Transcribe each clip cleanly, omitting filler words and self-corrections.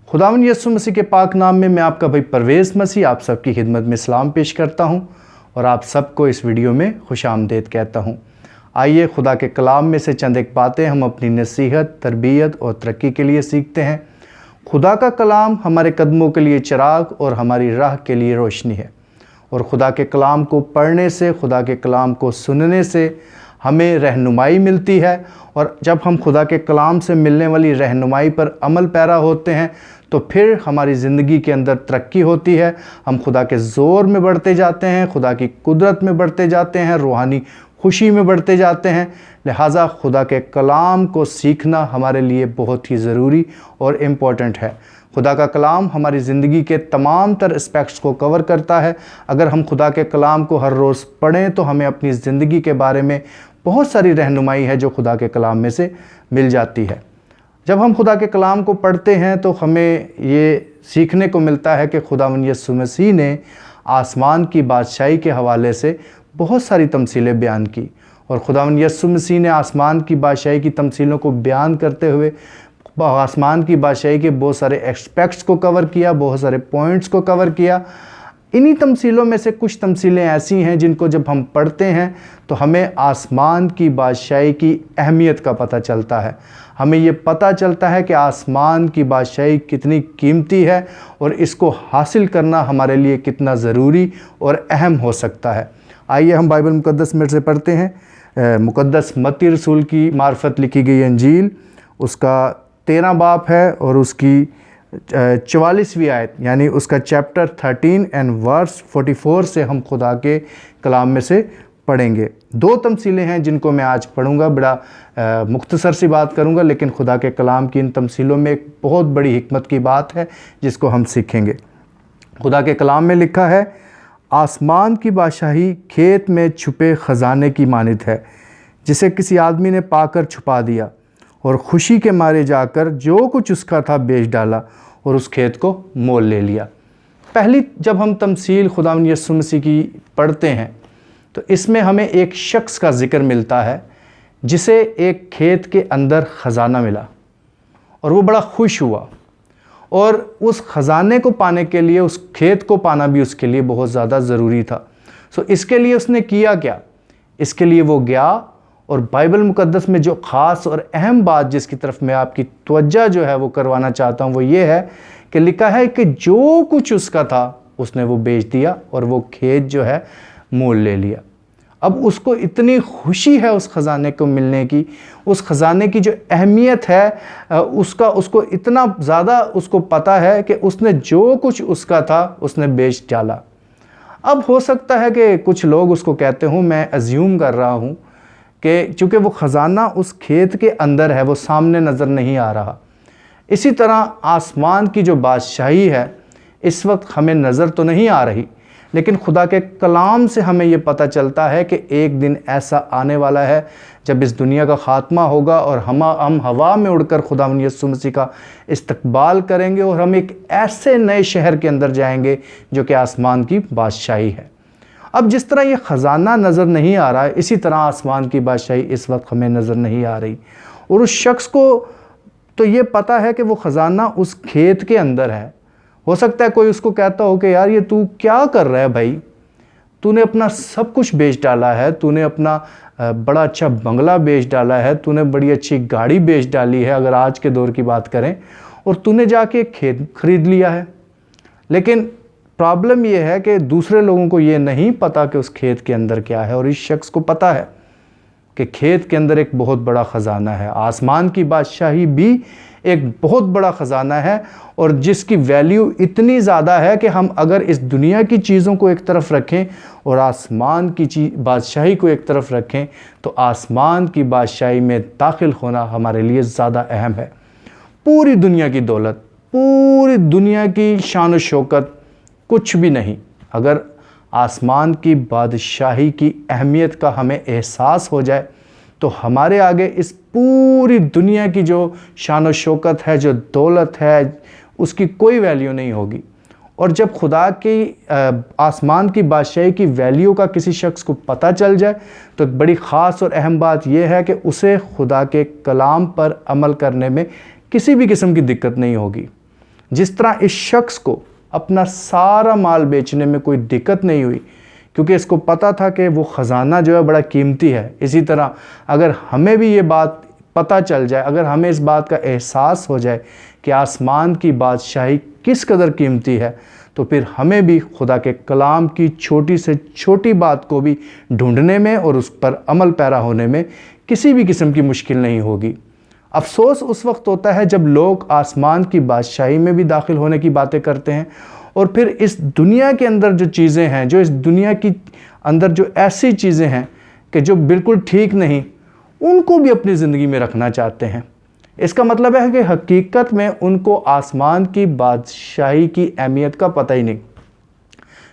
खुदावंद यीशु मसीह के पाक नाम में मैं आपका भाई परवेज़ मसीह आप सबकी खिदमत में सलाम पेश करता हूं और आप सबको इस वीडियो में खुशामदीद कहता हूं। आइए खुदा के कलाम में से चंद एक बातें हम अपनी नसीहत, तरबियत और तरक्की के लिए सीखते हैं। खुदा का कलाम हमारे कदमों के लिए चिराग और हमारी राह के लिए रोशनी है और खुदा के कलाम को पढ़ने से, खुदा के कलाम को सुनने से हमें रहनुमाई मिलती है और जब हम खुदा के कलाम से मिलने वाली रहनुमाई पर अमल पैरा होते हैं तो फिर हमारी ज़िंदगी के अंदर तरक्की होती है। हम खुदा के ज़ोर में बढ़ते जाते हैं, खुदा की कुदरत में बढ़ते जाते हैं, रूहानी खुशी में बढ़ते जाते हैं। लिहाजा खुदा के कलाम को सीखना हमारे लिए बहुत ही ज़रूरी और इम्पॉर्टेंट है। खुदा का कलाम हमारी ज़िंदगी के तमाम तर एस्पेक्ट्स को कवर करता है। अगर हम खुदा के कलाम को हर रोज़ पढ़ें तो हमें अपनी ज़िंदगी के बारे में बहुत सारी रहनुमाई है जो खुदा के कलाम में से मिल जाती है। जब हम खुदा के कलाम को पढ़ते हैं तो हमें ये सीखने को मिलता है कि खुदावंद यीशु मसीह ने आसमान की बादशाही के हवाले से बहुत सारी तमसीलें बयान की और खुदावंद यीशु मसीह ने आसमान की बादशाही की तमसीलों को बयान करते हुए आसमान की बादशाही के बहुत सारे एस्पेक्ट्स को कवर किया, बहुत सारे पॉइंट्स को कवर किया। इन्हीं तमसीलों में से कुछ तमसीलें ऐसी हैं जिनको जब हम पढ़ते हैं तो हमें आसमान की बादशाही की अहमियत का पता चलता है। हमें ये पता चलता है कि आसमान की बादशाही कितनी कीमती है और इसको हासिल करना हमारे लिए कितना ज़रूरी और अहम हो सकता है। आइए हम बाइबल मुक़द्दस में से पढ़ते हैं। मुक़द्दस मत्ती रसूल की मार्फत लिखी गई अंजील, उसका 13 बाब है और उसकी 44वीं आयत यानी उसका चैप्टर 13 एंड वर्स 44 से हम खुदा के कलाम में से पढ़ेंगे। 2 तमसीलें हैं जिनको मैं आज पढ़ूंगा। बड़ा मुख्तसर सी बात करूंगा, लेकिन खुदा के कलाम की इन तमसीलों में एक बहुत बड़ी हिकमत की बात है जिसको हम सीखेंगे। खुदा के कलाम में लिखा है, आसमान की बादशाही खेत में छुपे ख़जाने की मानित है जिसे किसी आदमी ने पाकर छुपा दिया और खुशी के मारे जाकर जो कुछ उसका था बेच डाला और उस खेत को मोल ले लिया। पहली जब हम तमसील खुदावंद यीशु मसीह की पढ़ते हैं तो इसमें हमें एक शख्स का ज़िक्र मिलता है जिसे एक खेत के अंदर ख़जाना मिला और वो बड़ा खुश हुआ और उस ख़जाने को पाने के लिए उस खेत को पाना भी उसके लिए बहुत ज़्यादा ज़रूरी था। सो इसके लिए उसने किया क्या? इसके लिए वो गया और बाइबल मुक़द्दस में जो ख़ास और अहम बात जिसकी तरफ मैं आपकी तवज्जो जो है वो करवाना चाहता हूँ वो ये है कि लिखा है कि जो कुछ उसका था उसने वो बेच दिया और वो खेत जो है मोल ले लिया। अब उसको इतनी खुशी है उस ख़जाने को मिलने की, उस ख़जाने की जो अहमियत है उसको इतना ज़्यादा उसको पता है कि उसने जो कुछ उसका था उसने बेच डाला। अब हो सकता है कि कुछ लोग उसको कहते हों, मैं अज्यूम कर रहा हूँ कि चूँकि वो ख़जाना उस खेत के अंदर है, वो सामने नज़र नहीं आ रहा। इसी तरह आसमान की जो बादशाही है इस वक्त हमें नज़र तो नहीं आ रही, लेकिन खुदा के कलाम से हमें ये पता चलता है कि एक दिन ऐसा आने वाला है जब इस दुनिया का ख़ात्मा होगा और हम हवा में उड़कर खुदावंद यीशु मसीह का इस्तकबाल करेंगे और हम एक ऐसे नए शहर के अंदर जाएंगे जो कि आसमान की बादशाही है। अब जिस तरह ये ख़जाना नज़र नहीं आ रहा है, इसी तरह आसमान की बादशाही इस वक्त हमें नज़र नहीं आ रही और उस शख्स को तो ये पता है कि वो ख़जाना उस खेत के अंदर है। हो सकता है कोई उसको कहता हो कि यार ये तू क्या कर रहा है भाई, तूने अपना सब कुछ बेच डाला है, तूने अपना बड़ा अच्छा बंगला बेच डाला है, तूने बड़ी अच्छी गाड़ी बेच डाली है अगर आज के दौर की बात करें, और तूने जाके खेत खरीद लिया है। लेकिन प्रॉब्लम ये है कि दूसरे लोगों को ये नहीं पता कि उस खेत के अंदर क्या है और इस शख्स को पता है कि खेत के अंदर एक बहुत बड़ा ख़जाना है। आसमान की बादशाही भी एक बहुत बड़ा ख़जाना है और जिसकी वैल्यू इतनी ज़्यादा है कि हम अगर इस दुनिया की चीज़ों को एक तरफ रखें और आसमान की बादशाही को एक तरफ रखें तो आसमान की बादशाही में दाखिल होना हमारे लिए ज़्यादा अहम है। पूरी दुनिया की दौलत, पूरी दुनिया की शान व शौकत कुछ भी नहीं, अगर आसमान की बादशाही की अहमियत का हमें एहसास हो जाए तो हमारे आगे इस पूरी दुनिया की जो शान व शौकत है, जो दौलत है, उसकी कोई वैल्यू नहीं होगी। और जब खुदा की आसमान की बादशाही की वैल्यू का किसी शख्स को पता चल जाए तो एक बड़ी ख़ास और अहम बात यह है कि उसे खुदा के कलाम पर अमल करने में किसी भी किस्म की दिक्कत नहीं होगी। जिस तरह इस शख्स को अपना सारा माल बेचने में कोई दिक्कत नहीं हुई क्योंकि इसको पता था कि वो ख़जाना जो है बड़ा कीमती है, इसी तरह अगर हमें भी ये बात पता चल जाए, अगर हमें इस बात का एहसास हो जाए कि आसमान की बादशाही किस कदर कीमती है, तो फिर हमें भी खुदा के कलाम की छोटी से छोटी बात को भी ढूंढने में और उस पर अमल पैरा होने में किसी भी किस्म की मुश्किल नहीं होगी। अफसोस उस वक्त होता है जब लोग आसमान की बादशाही में भी दाखिल होने की बातें करते हैं और फिर इस दुनिया के अंदर जो चीज़ें हैं, जो इस दुनिया की अंदर जो ऐसी चीज़ें हैं कि जो बिल्कुल ठीक नहीं, उनको भी अपनी ज़िंदगी में रखना चाहते हैं। इसका मतलब है कि हकीकत में उनको आसमान की बादशाही की अहमियत का पता ही नहीं।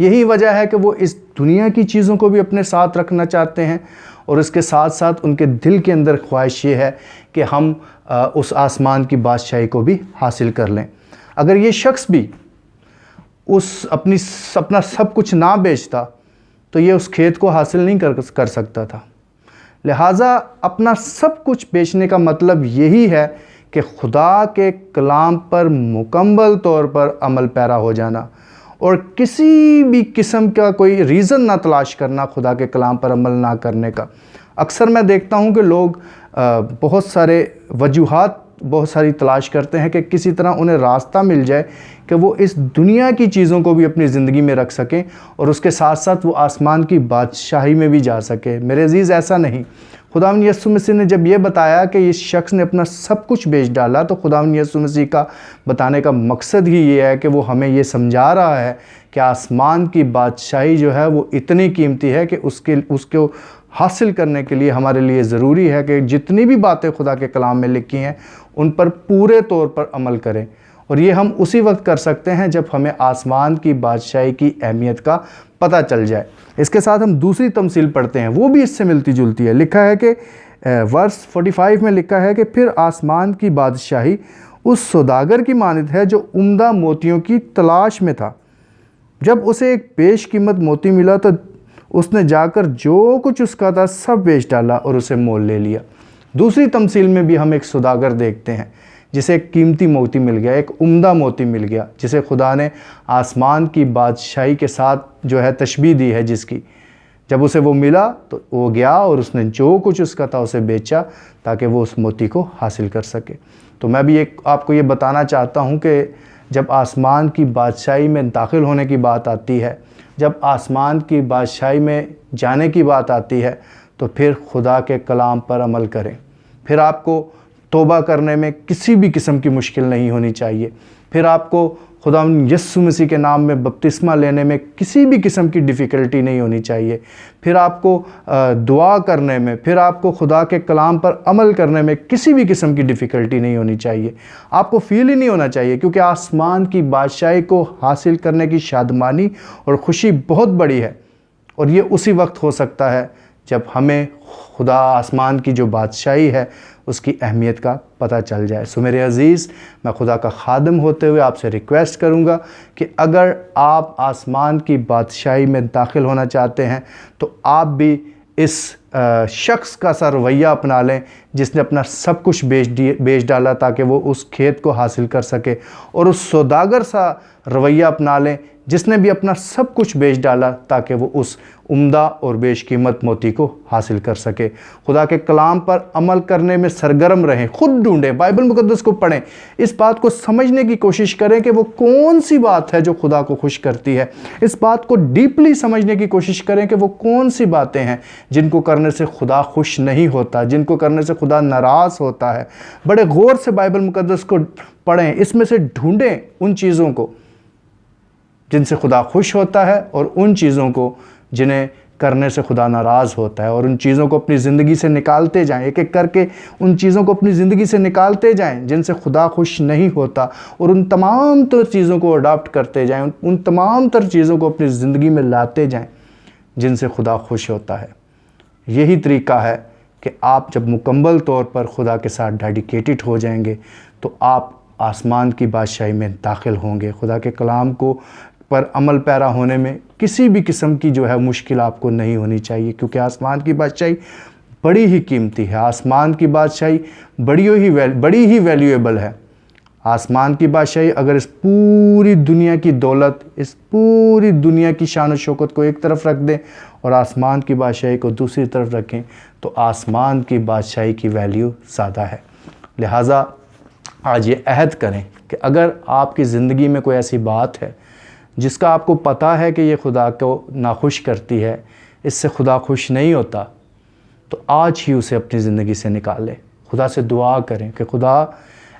यही वजह है कि वो इस दुनिया की चीज़ों को भी अपने साथ रखना चाहते हैं और इसके साथ साथ उनके दिल के अंदर ख्वाहिश ये है कि हम उस आसमान की बादशाही को भी हासिल कर लें। अगर ये शख्स भी अपना सब कुछ ना बेचता तो ये उस खेत को हासिल नहीं कर सकता था। लिहाजा अपना सब कुछ बेचने का मतलब यही है कि खुदा के कलाम पर मुकम्मल तौर पर अमल पैरा हो जाना और किसी भी किस्म का कोई रीज़न ना तलाश करना खुदा के कलाम पर अमल ना करने का। अक्सर मैं देखता हूँ कि लोग बहुत सारे वजूहात बहुत सारी तलाश करते हैं कि किसी तरह उन्हें रास्ता मिल जाए कि वो इस दुनिया की चीज़ों को भी अपनी ज़िंदगी में रख सकें और उसके साथ साथ वो आसमान की बादशाही में भी जा सके। मेरे अज़ीज़, ऐसा नहीं। खुदावंद यीशु मसीह ने जब ये बताया कि इस शख्स ने अपना सब कुछ बेच डाला, तो खुदावंद यीशु मसीह का बताने का मकसद ही ये है कि वो हमें ये समझा रहा है कि आसमान की बादशाही जो है वो इतनी कीमती है कि उसको हासिल करने के लिए हमारे लिए ज़रूरी है कि जितनी भी बातें खुदा के कलाम में लिखी हैं उन पर पूरे तौर पर अमल करें। और ये हम उसी वक्त कर सकते हैं जब हमें आसमान की बादशाही की अहमियत का पता चल जाए। इसके साथ हम दूसरी तमसील पढ़ते हैं, वो भी इससे मिलती जुलती है। लिखा है कि वर्स 45 में लिखा है कि फिर आसमान की बादशाही उस सौदागर की मानद है जो उम्दा मोतियों की तलाश में था। जब उसे एक बेशकीमत मोती मिला तो उसने जाकर जो कुछ उसका था सब बेच डाला और उसे मोल ले लिया। दूसरी तमसील में भी हम एक सौदागर देखते हैं जिसे एक कीमती मोती मिल गया, एक उम्दा मोती मिल गया, जिसे खुदा ने आसमान की बादशाही के साथ जो है तशबीह दी है, जिसकी जब उसे वो मिला तो वो गया और उसने जो कुछ उसका था उसे बेचा ताकि वो उस मोती को हासिल कर सके। तो मैं भी आपको ये बताना चाहता हूँ कि जब आसमान की बादशाही में दाखिल होने की बात आती है, जब आसमान की बादशाही में जाने की बात आती है, तो फिर खुदा के कलाम पर अमल करें। फिर आपको तौबा करने में किसी भी किस्म की मुश्किल नहीं होनी चाहिए। फिर आपको खुदा यीशु मसीह के नाम में बपतिस्मा लेने में किसी भी किस्म की डिफ़िकल्टी नहीं होनी चाहिए। फिर आपको दुआ करने में, फिर आपको खुदा के कलाम पर अमल करने में किसी भी किस्म की डिफ़िकल्टी नहीं होनी चाहिए। आपको फ़ील ही नहीं होना चाहिए, क्योंकि आसमान की बादशाही को हासिल करने की शादमानी और ख़ुशी बहुत बड़ी है। और ये उसी वक्त हो सकता है जब हमें खुदा आसमान की जो बादशाही है उसकी अहमियत का पता चल जाए। सो मेरे अज़ीज़, मैं खुदा का खादम होते हुए आपसे रिक्वेस्ट करूंगा कि अगर आप आसमान की बादशाही में दाखिल होना चाहते हैं तो आप भी इस शख्स का सा रवैया अपना लें जिसने अपना सब कुछ बेच डाला ताकि वो उस खेत को हासिल कर सके, और उस सौदागर सा रवैया अपना लें जिसने भी अपना सब कुछ बेच डाला ताकि वो उस उम्दा और बेशकीमत मोती को हासिल कर सके। खुदा के कलाम पर अमल करने में सरगर्म रहें, खुद ढूंढें, बाइबल मुकद्दस को पढ़ें, इस बात को समझने की कोशिश करें कि वो कौन सी बात है जो खुदा को खुश करती है। इस बात को डीपली समझने की कोशिश करें कि वो कौन सी बातें हैं जिनको करने से खुदा खुश नहीं होता, जिनको करने से खुदा नाराज़ होता है। बड़े गौर से बाइबल मुकद्दस को पढ़ें, इसमें से ढूंढें उन चीज़ों को जिनसे खुदा खुश होता है और उन चीज़ों को जिन्हें करने से खुदा नाराज़ होता है, और उन चीज़ों को अपनी ज़िंदगी से निकालते जाएं। एक एक करके उन चीज़ों को अपनी ज़िंदगी से निकालते जाएं जिनसे खुदा खुश नहीं होता, और उन तमाम तर चीज़ों को अडॉप्ट करते जाएं, उन तमाम तर चीज़ों को अपनी ज़िंदगी में लाते जाएं जिनसे खुदा खुश होता है। यही तरीका है कि आप जब मुकम्मल तौर पर खुदा के साथ डेडिकेटेड हो जाएंगे तो आप आसमान की बादशाही में दाखिल होंगे। खुदा के कलाम को पर अमल पैरा होने में किसी भी किस्म की जो है मुश्किल आपको नहीं होनी चाहिए, क्योंकि आसमान की बादशाही बड़ी ही कीमती है। आसमान की बादशाही बड़ी ही वैल्यूएबल है। آسمان کی بادشاہی اگر اس پوری دنیا کی دولت، اس پوری دنیا کی شان و شوکت کو ایک طرف رکھ دیں اور آسمان کی بادشاہی کو دوسری طرف رکھیں تو آسمان کی بادشاہی کی ویلیو زیادہ ہے۔ لہٰذا آج یہ عہد کریں کہ اگر آپ کی زندگی میں کوئی ایسی بات ہے جس کا آپ کو پتہ ہے کہ یہ خدا کو ناخوش کرتی ہے، اس سے خدا خوش نہیں ہوتا، تو آج ہی اسے اپنی زندگی سے نکال لیں۔ خدا سے دعا کریں کہ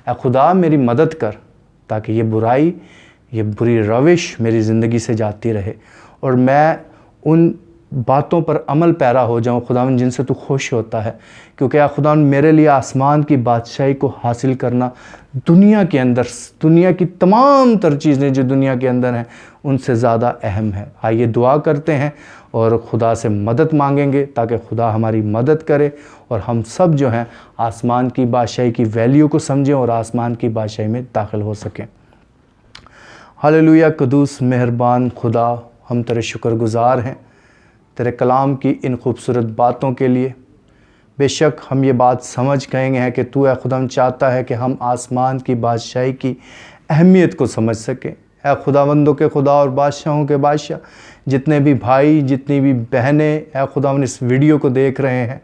اے خدا میری مدد کر تاکہ یہ برائی، یہ بری روش میری زندگی سے جاتی رہے اور میں ان باتوں پر عمل پیرا ہو جاؤں خداوند جن سے تو خوش ہوتا ہے، کیونکہ اے خداوند میرے لیے آسمان کی بادشاہی کو حاصل کرنا دنیا کے اندر، دنیا کی تمام تر چیزیں جو دنیا کے اندر ہیں ان سے زیادہ اہم ہے۔ آئیے دعا کرتے ہیں اور خدا سے مدد مانگیں گے تاکہ خدا ہماری مدد کرے اور ہم سب جو ہیں آسمان کی بادشاہی کی ویلیو کو سمجھیں اور آسمان کی بادشاہی میں داخل ہو سکیں۔ ہاللویہ، قدوس مہربان خدا، ہم تیرے شکر گزار ہیں تیرے کلام کی ان خوبصورت باتوں کے لیے۔ بے شک ہم یہ بات سمجھ گئے ہیں کہ تو اے خداوند چاہتا ہے کہ ہم آسمان کی بادشاہی کی اہمیت کو سمجھ سکیں۔ اے خداوندوں کے خدا اور بادشاہوں کے بادشاہ، جتنے بھی بھائی، جتنی بھی بہنیں اے خداوند اس ویڈیو کو دیکھ رہے ہیں،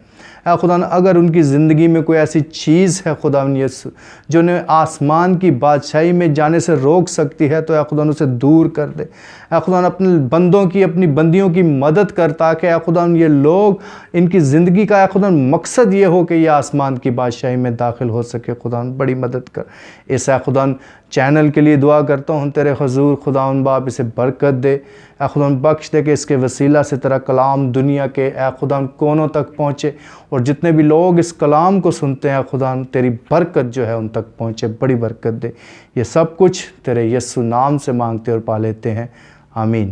اے خداوند اگر ان کی زندگی میں کوئی ایسی چیز ہے خداوند یسوع جو انہیں آسمان کی بادشاہی میں جانے سے روک سکتی ہے، تو اے خداوند اسے دور کر دے۔ اے خداوند اپنے بندوں کی، اپنی بندیوں کی مدد کر تاکہ اے خداوند یہ لوگ، ان کی زندگی کا اے خداوند مقصد یہ ہو کہ یہ آسمان کی بادشاہی میں داخل ہو سکے۔ خداوند بڑی مدد کر۔ اس اے خداوند چینل کے لیے دعا کرتا ہوں تیرے حضور، خداوند باپ اسے برکت دے، اے خداوند بخش دے کہ اس کے وسیلہ سے تیرا کلام دنیا کے اے خداوند کونوں تک پہنچے اور جتنے بھی لوگ اس کلام کو سنتے ہیں خداوند تیری برکت جو ہے ان تک پہنچے، بڑی برکت دے۔ یہ سب کچھ تیرے یسوع نام سے مانگتے اور پا لیتے ہیں، آمین۔